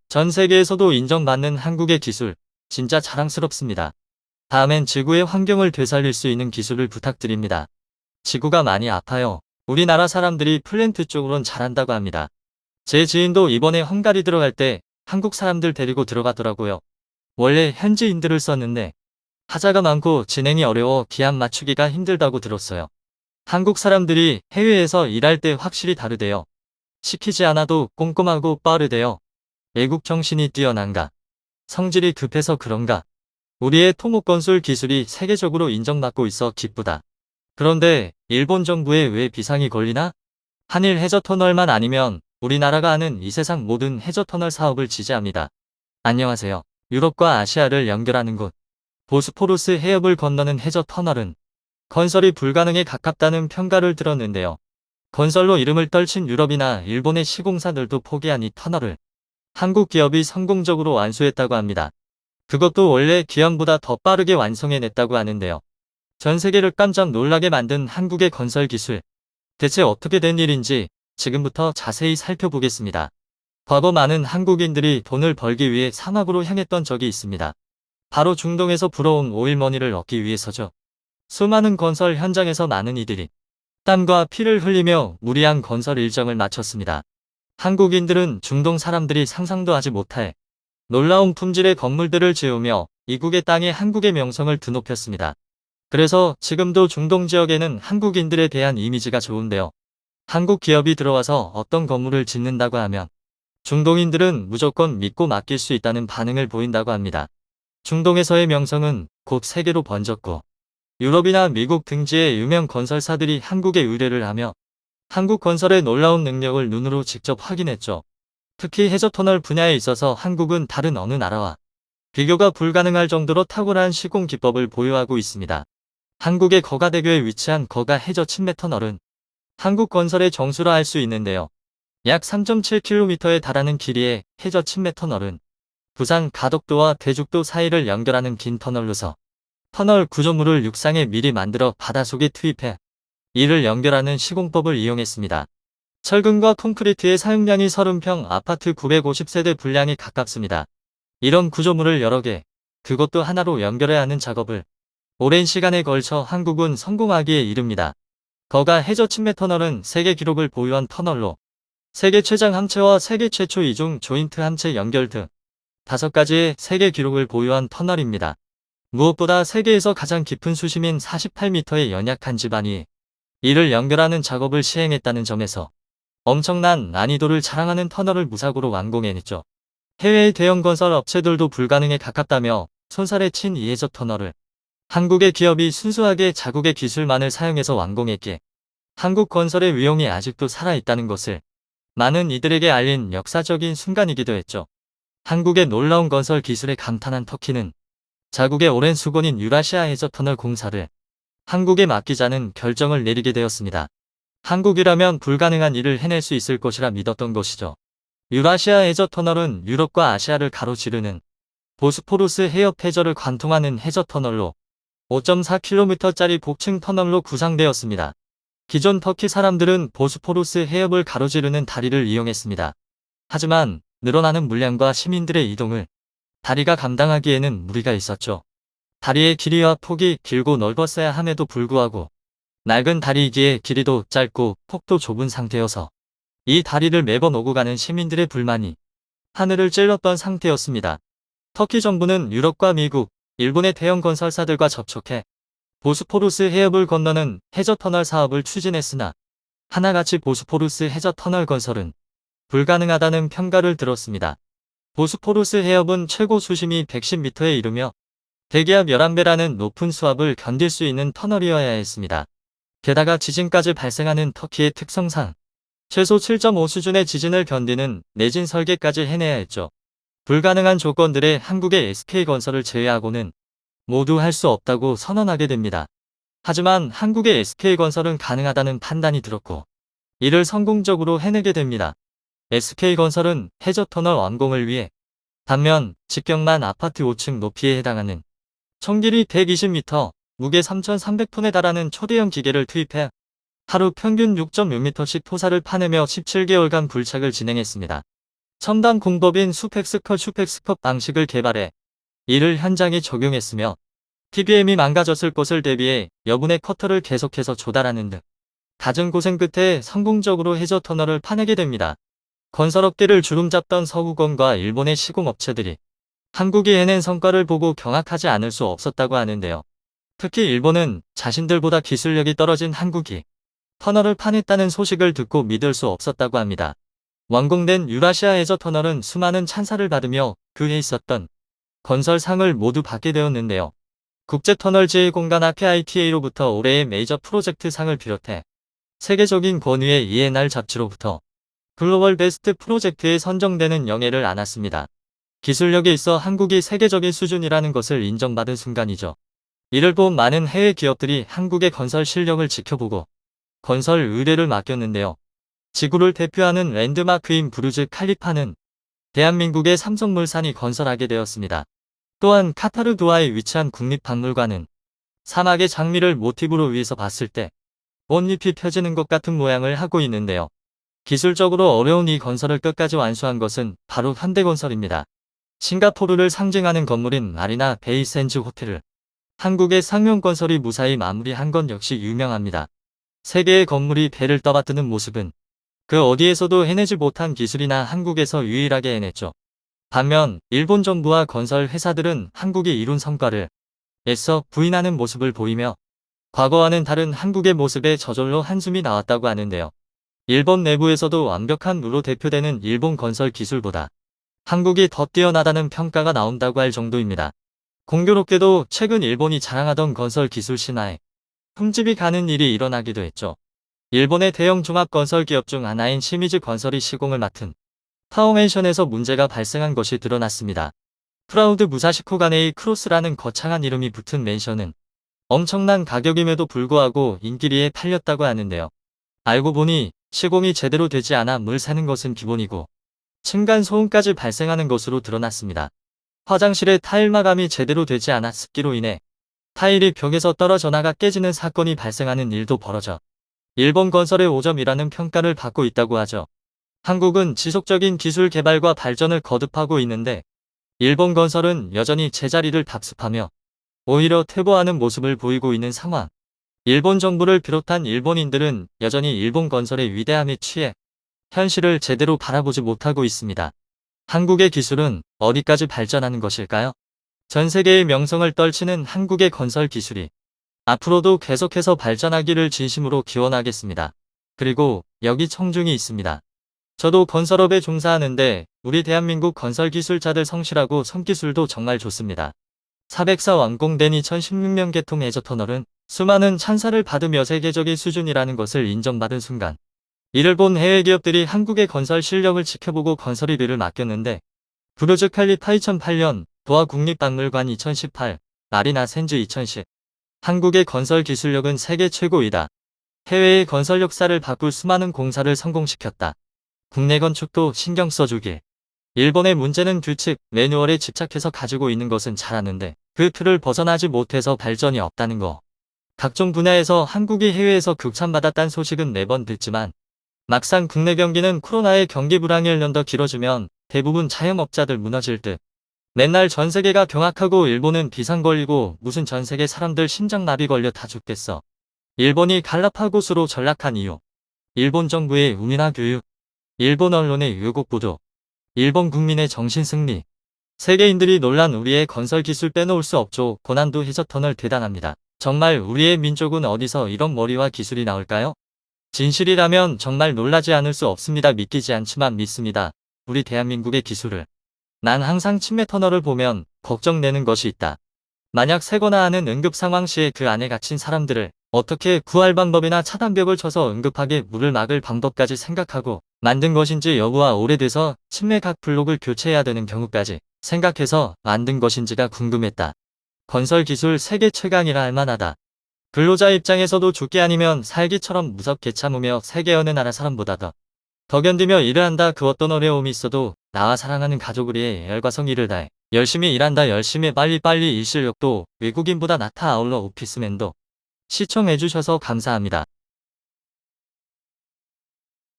전 세계에서도 인정받는 한국의 기술, 진짜 자랑스럽습니다. 다음엔 지구의 환경을 되살릴 수 있는 기술을 부탁드립니다. 지구가 많이 아파요. 우리나라 사람들이 플랜트 쪽으론 잘한다고 합니다. 제 지인도 이번에 헝가리 들어갈 때 한국 사람들 데리고 들어가더라고요. 원래 현지인들을 썼는데 하자가 많고 진행이 어려워 기한 맞추기가 힘들다고 들었어요. 한국 사람들이 해외에서 일할 때 확실히 다르대요. 시키지 않아도 꼼꼼하고 빠르대요. 애국 정신이 뛰어난가? 성질이 급해서 그런가? 우리의 토목 건설 기술이 세계적으로 인정받고 있어 기쁘다. 그런데 일본 정부에 왜 비상이 걸리나? 한일 해저터널만 아니면 우리나라가 아는 이 세상 모든 해저터널 사업을 지지합니다. 안녕하세요. 유럽과 아시아를 연결하는 곳. 보스포루스 해협을 건너는 해저터널은 건설이 불가능에 가깝다는 평가를 들었는데요. 건설로 이름을 떨친 유럽이나 일본의 시공사들도 포기한 이 터널을 한국 기업이 성공적으로 완수했다고 합니다. 그것도 원래 기한보다 더 빠르게 완성해냈다고 하는데요. 전 세계를 깜짝 놀라게 만든 한국의 건설 기술. 대체 어떻게 된 일인지 지금부터 자세히 살펴보겠습니다. 과거 많은 한국인들이 돈을 벌기 위해 사막으로 향했던 적이 있습니다. 바로 중동에서 불어온 오일머니를 얻기 위해서죠. 수많은 건설 현장에서 많은 이들이 땀과 피를 흘리며 무리한 건설 일정을 마쳤습니다. 한국인들은 중동 사람들이 상상도 하지 못할 놀라운 품질의 건물들을 지으며 이국의 땅에 한국의 명성을 드높였습니다. 그래서 지금도 중동 지역에는 한국인들에 대한 이미지가 좋은데요. 한국 기업이 들어와서 어떤 건물을 짓는다고 하면 중동인들은 무조건 믿고 맡길 수 있다는 반응을 보인다고 합니다. 중동에서의 명성은 곧 세계로 번졌고 유럽이나 미국 등지의 유명 건설사들이 한국에 의뢰를 하며 한국 건설의 놀라운 능력을 눈으로 직접 확인했죠. 특히 해저터널 분야에 있어서 한국은 다른 어느 나라와 비교가 불가능할 정도로 탁월한 시공 기법을 보유하고 있습니다. 한국의 거가대교에 위치한 거가 해저 침매 터널은 한국 건설의 정수라 할 수 있는데요. 약 3.7km에 달하는 길이의 해저 침매 터널은 부산 가덕도와 대죽도 사이를 연결하는 긴 터널로서 터널 구조물을 육상에 미리 만들어 바닷속에 투입해 이를 연결하는 시공법을 이용했습니다. 철근과 콘크리트의 사용량이 30평 아파트 950세대 분량에 가깝습니다. 이런 구조물을 여러 개, 그것도 하나로 연결해야 하는 작업을 오랜 시간에 걸쳐 한국은 성공하기에 이릅니다. 거가 해저 침매 터널은 세계 기록을 보유한 터널로 세계 최장 함체와 세계 최초 이중 조인트 함체 연결 등 5가지의 세계 기록을 보유한 터널입니다. 무엇보다 세계에서 가장 깊은 수심인 48m의 연약한 지반 위에 이를 연결하는 작업을 시행했다는 점에서 엄청난 난이도를 자랑하는 터널을 무사고로 완공해냈죠. 해외의 대형 건설 업체들도 불가능에 가깝다며 손살에 친 이 해저 터널을 한국의 기업이 순수하게 자국의 기술만을 사용해서 완공했기에 한국 건설의 위용이 아직도 살아있다는 것을 많은 이들에게 알린 역사적인 순간이기도 했죠. 한국의 놀라운 건설 기술에 감탄한 터키는 자국의 오랜 수건인 유라시아 해저터널 공사를 한국에 맡기자는 결정을 내리게 되었습니다. 한국이라면 불가능한 일을 해낼 수 있을 것이라 믿었던 것이죠. 유라시아 해저터널은 유럽과 아시아를 가로지르는 보스포루스 해협 해저를 관통하는 해저터널로 5.4km짜리 복층 터널로 구상되었습니다. 기존 터키 사람들은 보스포루스 해협을 가로지르는 다리를 이용했습니다. 하지만 늘어나는 물량과 시민들의 이동을 다리가 감당하기에는 무리가 있었죠. 다리의 길이와 폭이 길고 넓었어야 함에도 불구하고 낡은 다리이기에 길이도 짧고 폭도 좁은 상태여서 이 다리를 매번 오고 가는 시민들의 불만이 하늘을 찔렀던 상태였습니다. 터키 정부는 유럽과 미국, 일본의 대형 건설사들과 접촉해 보스포루스 해협을 건너는 해저터널 사업을 추진했으나 하나같이 보스포루스 해저터널 건설은 불가능하다는 평가를 들었습니다. 보스포루스 해협은 최고 수심이 110m에 이르며 대기압 11배라는 높은 수압을 견딜 수 있는 터널이어야 했습니다. 게다가 지진까지 발생하는 터키의 특성상 최소 7.5 수준의 지진을 견디는 내진 설계까지 해내야 했죠. 불가능한 조건들에 한국의 SK건설을 제외하고는 모두 할 수 없다고 선언하게 됩니다. 하지만 한국의 SK건설은 가능하다는 판단이 들었고 이를 성공적으로 해내게 됩니다. SK건설은 해저터널 완공을 위해 단면, 직경만 아파트 5층 높이에 해당하는 총 길이 120m, 무게 3,300톤에 달하는 초대형 기계를 투입해 하루 평균 6.6m씩 토사를 파내며 17개월간 불착을 진행했습니다. 첨단 공법인 슈펙스컷 방식을 개발해 이를 현장에 적용했으며 TBM이 망가졌을 것을 대비해 여분의 커터를 계속해서 조달하는 등 갖은 고생 끝에 성공적으로 해저 터널을 파내게 됩니다. 건설업계를 주름잡던 서구권과 일본의 시공업체들이 한국이 해낸 성과를 보고 경악하지 않을 수 없었다고 하는데요. 특히 일본은 자신들보다 기술력이 떨어진 한국이 터널을 파냈다는 소식을 듣고 믿을 수 없었다고 합니다. 완공된 유라시아 해저 터널은 수많은 찬사를 받으며 그 해 있었던 건설상을 모두 받게 되었는데요. 국제터널-제1공간 APITA로부터 올해의 메이저 프로젝트 상을 비롯해 세계적인 권위의 ENR 잡지로부터 글로벌 베스트 프로젝트에 선정되는 영예를 안았습니다. 기술력에 있어 한국이 세계적인 수준이라는 것을 인정받은 순간이죠. 이를 본 많은 해외 기업들이 한국의 건설 실력을 지켜보고 건설 의뢰를 맡겼는데요. 지구를 대표하는 랜드마크인 부르즈 칼리파는 대한민국의 삼성물산이 건설하게 되었습니다. 또한 카타르 도하에 위치한 국립박물관은 사막의 장미를 모티브로 위에서 봤을 때 꽃잎이 펴지는 것 같은 모양을 하고 있는데요. 기술적으로 어려운 이 건설을 끝까지 완수한 것은 바로 현대건설입니다. 싱가포르를 상징하는 건물인 마리나 베이 샌즈 호텔을 한국의 상용건설이 무사히 마무리한 건 역시 유명합니다. 세계의 건물이 배를 떠받드는 모습은 그 어디에서도 해내지 못한 기술이나 한국에서 유일하게 해냈죠. 반면 일본 정부와 건설 회사들은 한국이 이룬 성과를 애써 부인하는 모습을 보이며 과거와는 다른 한국의 모습에 저절로 한숨이 나왔다고 하는데요. 일본 내부에서도 완벽한 루로 대표되는 일본 건설 기술보다 한국이 더 뛰어나다는 평가가 나온다고 할 정도입니다. 공교롭게도 최근 일본이 자랑하던 건설 기술 신화에 흠집이 가는 일이 일어나기도 했죠. 일본의 대형 종합건설 기업 중 하나인 시미즈 건설이 시공을 맡은 타워맨션에서 문제가 발생한 것이 드러났습니다. 프라우드 무사시코 가네이 크로스라는 거창한 이름이 붙은 맨션은 엄청난 가격임에도 불구하고 인기리에 팔렸다고 하는데요. 알고 보니 시공이 제대로 되지 않아 물 새는 것은 기본이고 층간 소음까지 발생하는 것으로 드러났습니다. 화장실의 타일 마감이 제대로 되지 않아 습기로 인해 타일이 벽에서 떨어져 나가 깨지는 사건이 발생하는 일도 벌어져 일본 건설의 5점이라는 평가를 받고 있다고 하죠. 한국은 지속적인 기술 개발과 발전을 거듭하고 있는데 일본 건설은 여전히 제자리를 답습하며 오히려 퇴보하는 모습을 보이고 있는 상황. 일본 정부를 비롯한 일본인들은 여전히 일본 건설의 위대함에 취해 현실을 제대로 바라보지 못하고 있습니다. 한국의 기술은 어디까지 발전하는 것일까요? 전 세계의 명성을 떨치는 한국의 건설 기술이 앞으로도 계속해서 발전하기를 진심으로 기원하겠습니다. 그리고 여기 청중이 있습니다. 저도 건설업에 종사하는데 우리 대한민국 건설기술자들 성실하고 손기술도 정말 좋습니다. 404 완공된 2016년 개통 해저터널은 수많은 찬사를 받으며 세계적인 수준이라는 것을 인정받은 순간 이를 본 해외 기업들이 한국의 건설 실력을 지켜보고 건설 의뢰를 맡겼는데 부르즈 칼리파 2008년, 도하 국립박물관 2018, 마리나 샌즈 2010 한국의 건설 기술력은 세계 최고이다. 해외의 건설 역사를 바꿀 수많은 공사를 성공시켰다. 국내 건축도 신경 써주길. 일본의 문제는 규칙, 매뉴얼에 집착해서 가지고 있는 것은 잘하는데 그 틀을 벗어나지 못해서 발전이 없다는 거. 각종 분야에서 한국이 해외에서 극찬받았다는 소식은 매번 듣지만 막상 국내 경기는 코로나의 경기 불황이 1년 더 길어지면 대부분 자영업자들 무너질 듯. 맨날 전세계가 경악하고 일본은 비상 걸리고 무슨 전세계 사람들 심장마비 걸려 다 죽겠어. 일본이 갈라파고스로 전락한 이유. 일본 정부의 운이나 교육. 일본 언론의 왜곡 보도. 일본 국민의 정신승리. 세계인들이 놀란 우리의 건설 기술 빼놓을 수 없죠. 고난도 해저터널 대단합니다. 정말 우리의 민족은 어디서 이런 머리와 기술이 나올까요? 진실이라면 정말 놀라지 않을 수 없습니다. 믿기지 않지만 믿습니다. 우리 대한민국의 기술을. 난 항상 침매 터널을 보면 걱정되는 것이 있다. 만약 새거나 하는 응급 상황 시에 그 안에 갇힌 사람들을 어떻게 구할 방법이나 차단벽을 쳐서 응급하게 물을 막을 방법까지 생각하고 만든 것인지 여부와 오래돼서 침매 각 블록을 교체해야 되는 경우까지 생각해서 만든 것인지가 궁금했다. 건설 기술 세계 최강이라 할 만하다. 근로자 입장에서도 죽기 아니면 살기처럼 무섭게 참으며 세계 어느 나라 사람보다 더 견디며 일을 한다. 그 어떤 어려움이 있어도 나와 사랑하는 가족을 위해 열과 성의를 다해 열심히 일한다. 열심히 빨리빨리 일 실력도 외국인보다 낫다. 아울러 오피스맨도 시청해주셔서 감사합니다.